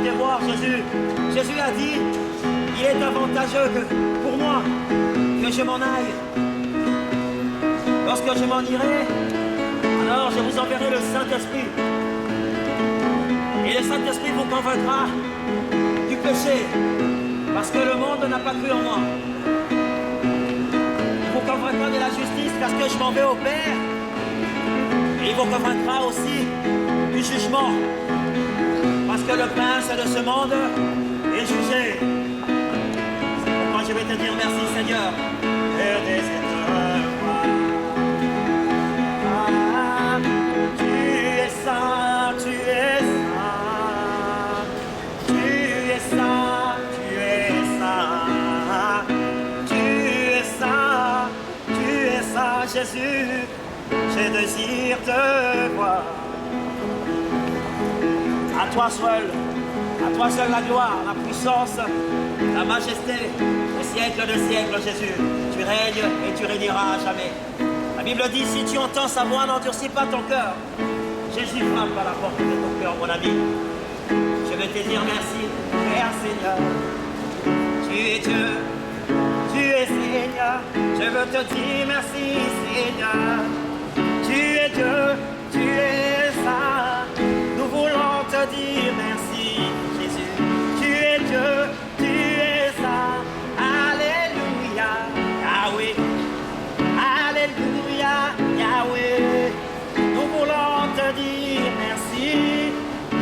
te voir, Jésus. Jésus a dit, il est avantageux que, pour moi que je m'en aille. Lorsque je m'en irai, alors je vous enverrai le Saint-Esprit. Et le Saint-Esprit vous convaincra du péché, parce que le monde n'a pas cru en moi. Il vous convaincra de la justice, parce que je m'en vais au Père. Et il vous convaincra aussi du jugement, parce que le prince de ce monde est jugé. C'est pourquoi je vais te dire merci, Seigneur. Tu es saint, tu es saint. Tu es saint, tu es saint. Tu es saint, tu es saint, Jésus. Je désire te voir. À toi seul la gloire, la puissance, la majesté, au siècle de siècles, Jésus. Tu règnes et tu régneras à jamais. La Bible dit, si tu entends sa voix, n'endurcis pas ton cœur. Jésus frappe à la porte de ton cœur, mon ami. Je veux te dire merci, Père Seigneur. Tu es Dieu, tu es Seigneur. Je veux te dire merci, Seigneur. Tu es Dieu, tu es saint. Nous voulons te dire merci, Jésus. Tu es Dieu, tu es saint. Alléluia, Yahweh. Alléluia, Yahweh. Nous voulons te dire merci,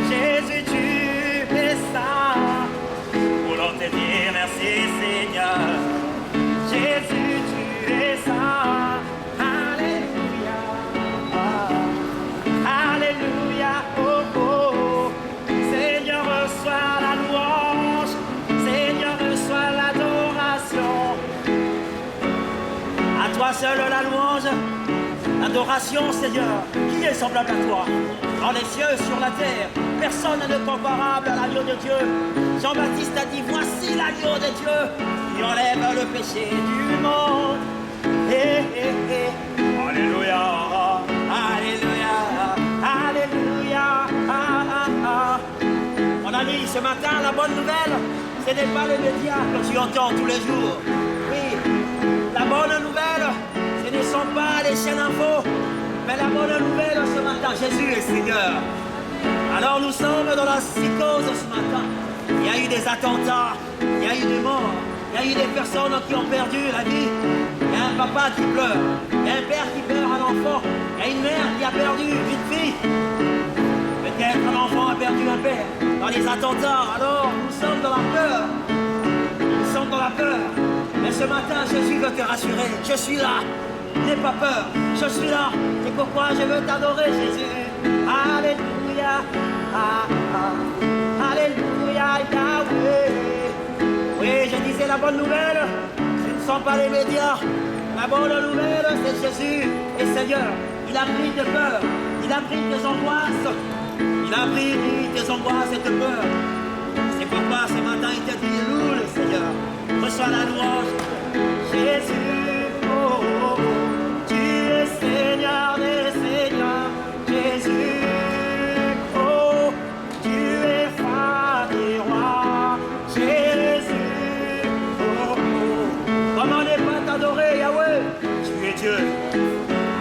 Jésus, tu es saint. Nous voulons te dire merci, Seigneur. Jésus, tu es saint. Alléluia, Alléluia, oh oh. Seigneur, reçois la louange. Seigneur, reçois l'adoration. À toi seul la louange, l'adoration, Seigneur. Qui est semblable à toi? Dans les cieux, sur la terre, personne n'est comparable à l'agneau de Dieu. Jean-Baptiste a dit, voici l'agneau de Dieu qui enlève le péché du monde. Eh, eh, eh. Alléluia, Alléluia, Alléluia, ah, ah, ah. Mon ami, ce matin, la bonne nouvelle, ce n'est pas les médias que tu entends tous les jours. Oui, la bonne nouvelle, ce ne sont pas les chaînes info, mais la bonne nouvelle ce matin, Jésus est Seigneur. Alors nous sommes dans la psychose ce matin. Il y a eu des attentats, il y a eu des morts, il y a eu des personnes qui ont perdu la vie. Il y a un papa qui pleure, il y a un père qui perd un enfant, il y a une mère qui a perdu une fille. Peut-être un enfant a perdu un père dans les attentats. Alors nous sommes dans la peur. Nous sommes dans la peur. Mais ce matin, Jésus veut te rassurer. Je suis là. N'aie pas peur. Je suis là. C'est pourquoi je veux t'adorer, Jésus. Alléluia. Ah, ah. Alléluia, Yahweh. Oui, je disais la bonne nouvelle. Ce ne sont pas les médias. La bonne nouvelle, c'est Jésus et Seigneur. Il a pris tes peurs. Il a pris tes angoisses. Il a pris tes angoisses et tes peurs. C'est pourquoi ce matin il te dit, loue le Seigneur. Reçois la louange. Jésus, oh, oh, oh. Tu es Seigneur des Seigneurs. Jésus, oh, tu es roi des rois. Jésus, oh, oh. Comment ne pas t'adorer, Yahweh? Tu es Dieu.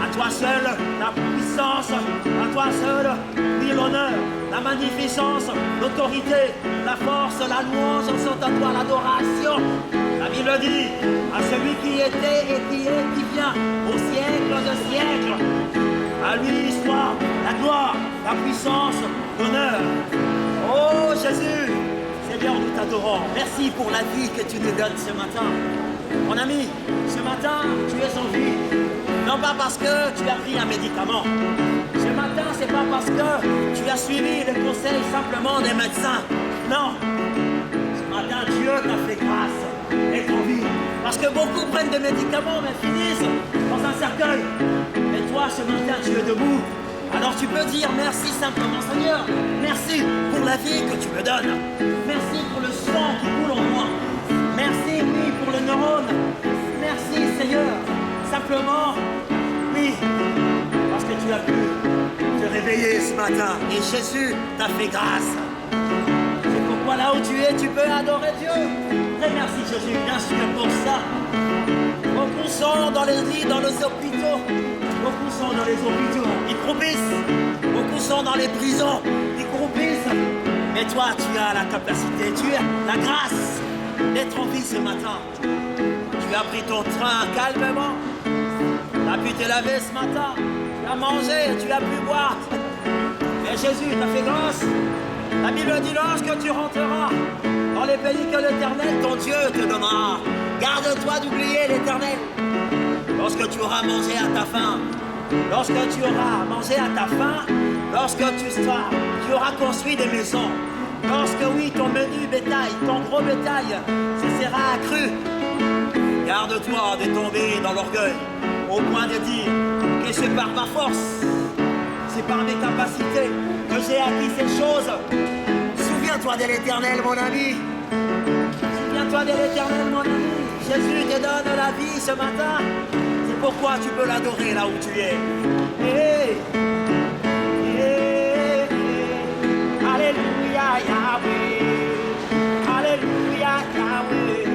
À toi seul la puissance, à toi seul, oui, l'honneur, la magnificence, l'autorité, la force, la louange sont à toi, l'adoration. La Bible dit, à celui qui était et qui est, qui vient, au siècle de siècles, à lui soit la gloire, la puissance, l'honneur. Oh Jésus, Seigneur, nous t'adorons. Merci pour la vie que tu nous donnes ce matin. Mon ami, ce matin, tu es en vie. Non pas parce que tu as pris un médicament. Ce matin, c'est pas parce que tu as suivi les conseils simplement des médecins. Non. Ce matin, Dieu t'a fait grâce et en vie. Parce que beaucoup prennent des médicaments mais finissent dans un cercueil. Mais toi, ce matin, tu es debout. Alors tu peux dire merci simplement, Seigneur. Merci pour la vie que tu me donnes. Merci pour le sang qui coule en moi. Merci, oui, pour le neurone. Merci, Seigneur. Simplement, oui, parce que tu as pu te réveiller ce matin. Et Jésus t'a fait grâce. C'est Voilà où tu es, tu peux adorer Dieu. Et merci Jésus, bien sûr, pour ça. Beaucoup sont dans les lits, dans les hôpitaux. Beaucoup sont dans les hôpitaux, ils croupissent. Beaucoup sont dans les prisons, ils croupissent. Mais toi, tu as la capacité, tu as la grâce d'être en vie ce matin. Tu as pris ton train calmement. Tu as pu te laver ce matin. Tu as mangé, tu as pu boire. Et Jésus t'a fait grâce. La Bible dit lorsque tu rentreras dans les pays que l'Éternel, ton Dieu, te donnera. Garde-toi d'oublier l'Éternel. Lorsque tu auras mangé à ta faim, lorsque tu auras mangé à ta faim, lorsque tu auras construit des maisons, lorsque oui, ton menu bétail, ton gros bétail se sera accru, garde-toi de tomber dans l'orgueil au point de dire que c'est par ma force, c'est par mes capacités que j'ai acquis ces choses. Souviens-toi de l'Éternel, mon ami. Souviens-toi de l'Éternel, mon ami. Jésus te donne la vie ce matin. C'est pourquoi tu peux l'adorer là où tu es. Hey. Hey. Alléluia, Yahweh. Alléluia, Yahweh.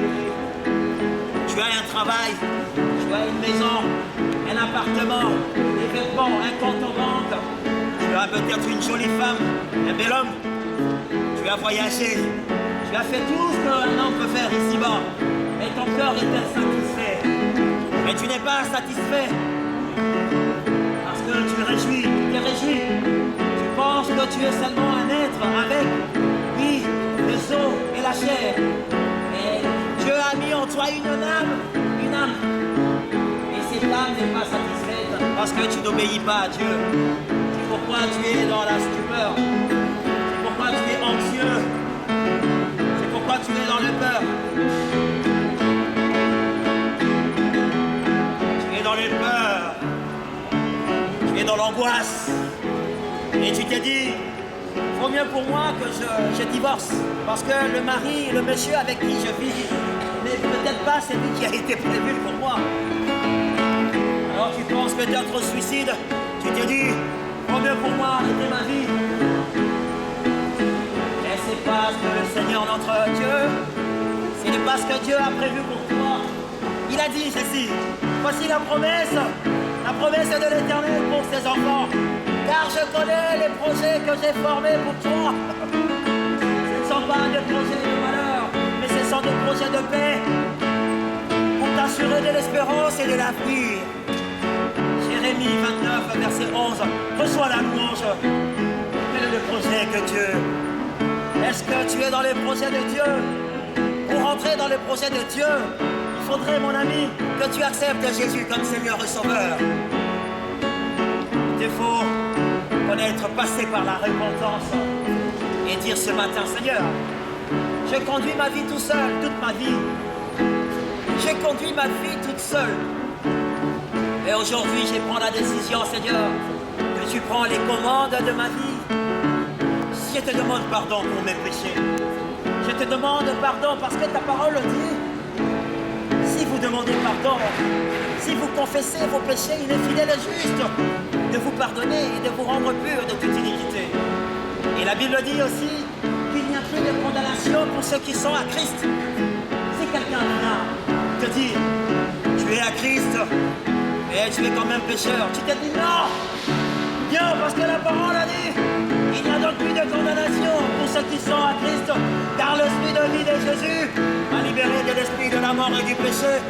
Tu as un travail, tu as une maison, un appartement, des vêtements, un compte en banque. Tu as peut-être une jolie femme, un bel homme. Tu as voyagé, tu as fait tout ce qu'un homme peut faire ici-bas. Et ton cœur est insatisfait. Mais tu n'es pas satisfait. Parce que tu t'es réjoui. Tu penses que tu es seulement un être avec, oui, les os et la chair. Mais Dieu a mis en toi une âme. Et cette âme n'est pas satisfaite parce que tu n'obéis pas à Dieu. C'est pourquoi tu es dans la stupeur. C'est pourquoi tu es anxieux. C'est pourquoi tu es dans le peur. Tu es dans les peurs. Tu es dans l'angoisse. Et tu t'es dit, vaut mieux pour moi que je divorce. Parce que le mari, le monsieur avec qui je vis, n'est peut-être pas celui qui a été prévu pour moi. Alors tu penses peut-être au suicide. Tu t'es dit, vaut mieux pour moi arrêter ma vie. Mais c'est pas ce que le Seigneur notre Dieu, ce n'est pas ce que Dieu a prévu pour toi. Il a dit ceci, voici la promesse de l'Éternel pour ses enfants. Car je connais les projets que j'ai formés pour toi. Ce ne sont pas des projets de malheur, mais ce sont des projets de paix pour t'assurer de l'espérance et de l'avenir. Jérémie 29, verset 11. Reçois la louange. Quel est le projet que Dieu? Est-ce que tu es dans les projets de Dieu? Pour rentrer dans les projets de Dieu, il faudrait, mon ami, que tu acceptes Jésus comme Seigneur et Sauveur. Il faut connaître, passer par la repentance et dire ce matin, Seigneur, je conduis ma vie tout seul, toute ma vie. J'ai conduit ma vie toute seule. Et aujourd'hui, je prends la décision, Seigneur, que tu prends les commandes de ma vie. Je te demande pardon pour mes péchés. Je te demande pardon parce que ta parole dit, si vous demandez pardon, si vous confessez vos péchés, il est fidèle et juste de vous pardonner et de vous rendre pur de toute iniquité. Et la Bible dit aussi qu'il n'y a plus de condamnation pour ceux qui sont à Christ. Si quelqu'un vient te dire, tu es à Christ, et tu es quand même pécheur, tu te dis non, bien parce que la parole a dit, il n'y a donc plus de condamnation pour ceux qui sont à Christ, car l'esprit de vie de Jésus m'a libéré de l'esprit de la mort et du péché.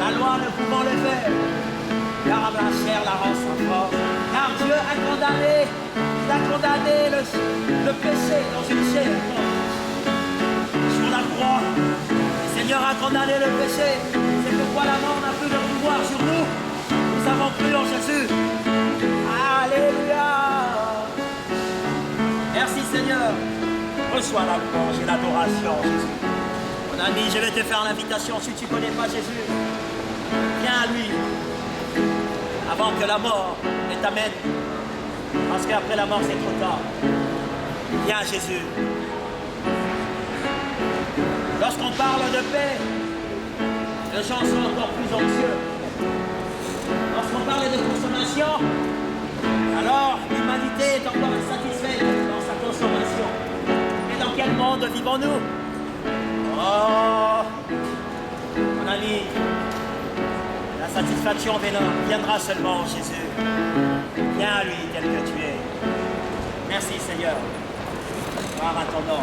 La loi ne pouvant le faire, car la chair la rend sans force. Car Dieu a condamné, le péché dans une chair. Sur la croix, le Seigneur a condamné le péché. C'est pourquoi la mort n'a plus de pouvoir sur nous. Nous avons cru en Jésus. Alléluia. Merci Seigneur. Reçois la louange et l'adoration, Jésus. Mon ami, je vais te faire l'invitation. Si tu ne connais pas Jésus, viens à lui. Avant que la mort ne t'amène. Parce qu'après la mort, c'est trop tard. Viens à Jésus. Lorsqu'on parle de paix, les gens sont encore plus anxieux. Lorsqu'on parle de consommation, alors l'humanité est encore insatisfaite dans sa consommation. Et dans quel monde monde vive en nous. Oh, mon ami, la satisfaction viendra seulement en Jésus. Viens à lui tel que tu es. Merci Seigneur. Gloire à ton nom.